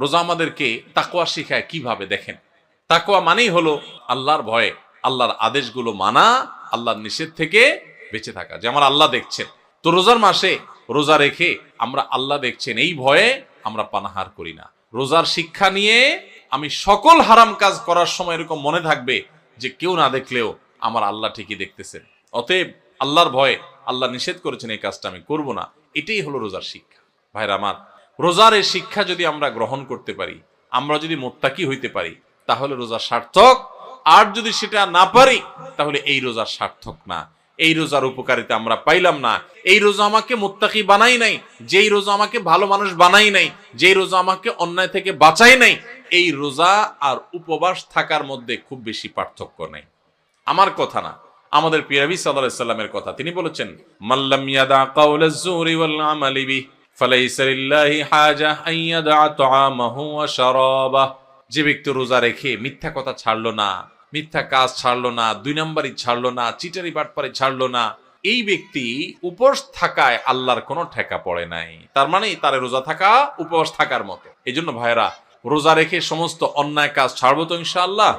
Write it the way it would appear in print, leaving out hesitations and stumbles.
রোজা আমাদেরকে তাকওয়া শিখায় কিভাবে দেখেন। তাকওয়া মানেই হলো আল্লাহর ভয়ে, আল্লাহর আদেশগুলো মানা, আল্লাহর নিষেধ থেকে বেঁচে থাকা, যে আমার আল্লাহ দেখছেন। তো রোজার মাসে রোজা রেখে আমরা আল্লাহ দেখছেন এই ভয়ে আমরা পানাহার করি না। রোজার শিক্ষা নিয়ে আমি সকল হারাম কাজ করার সময় এরকম মনে থাকবে যে কেউ না দেখলেও আমার আল্লাহ ঠিকই দেখতেছেন, অতএব আল্লাহর ভয়ে আল্লাহ নিষেধ করেছেন এই কাজটা আমি করব না। এটাই হলো রোজার শিক্ষা। ভাইরা আমার, রোজার এই শিক্ষা যদি আমরা গ্রহণ করতে পারি, আমরা যদি মুত্তাকি হইতে পারি, তাহলে রোজা সার্থক। আর যদি সেটা না পারি, তাহলে এই রোজা সার্থক না, এই রোজার উপকারিতা আমরা পাইলাম না। এই রোজা আমাকে মুত্তাকি বানাই নাই, যেই রোজা আমাকে ভালো মানুষ বানাই নাই, যেই রোজা আমাকে অন্যায় থেকে বাঁচাই নাই, এই রোজা আর উপবাস থাকার মধ্যে খুব বেশি পার্থক্য নাই। আমার কথা না, আমাদের প্রিয় নবী সাল্লাল্লাহু আলাইহি সাল্লামের কথা। তিনি বলেছেন, মাল্লাম ইয়াদা কাওলাজ জুরি ওয়াল আমালি বিহি ফালাইসা লিল্লাহি হাজা আন ইয়াদা তাআমাহু ওয়া শারাবাহু। যে ব্যক্তি রোজা রেখে মিথ্যা কথা ছাড়লো না, মিথ্যা কাজ ছাড়লো না, দুই নম্বরই ছাড়লো না, চিটারি বাটপারি ছাড়লো না, এই ব্যক্তি উপবাস থাকায় আল্লাহর কোনো ঠেকা পড়ে নাই। তার মানে তার রোজা থাকা উপবাস থাকার মতো। এই জন্য ভাইরা, রোজা রেখে সমস্ত অন্যায় কাজ ছাড়বো তো ইনশাআল্লাহ।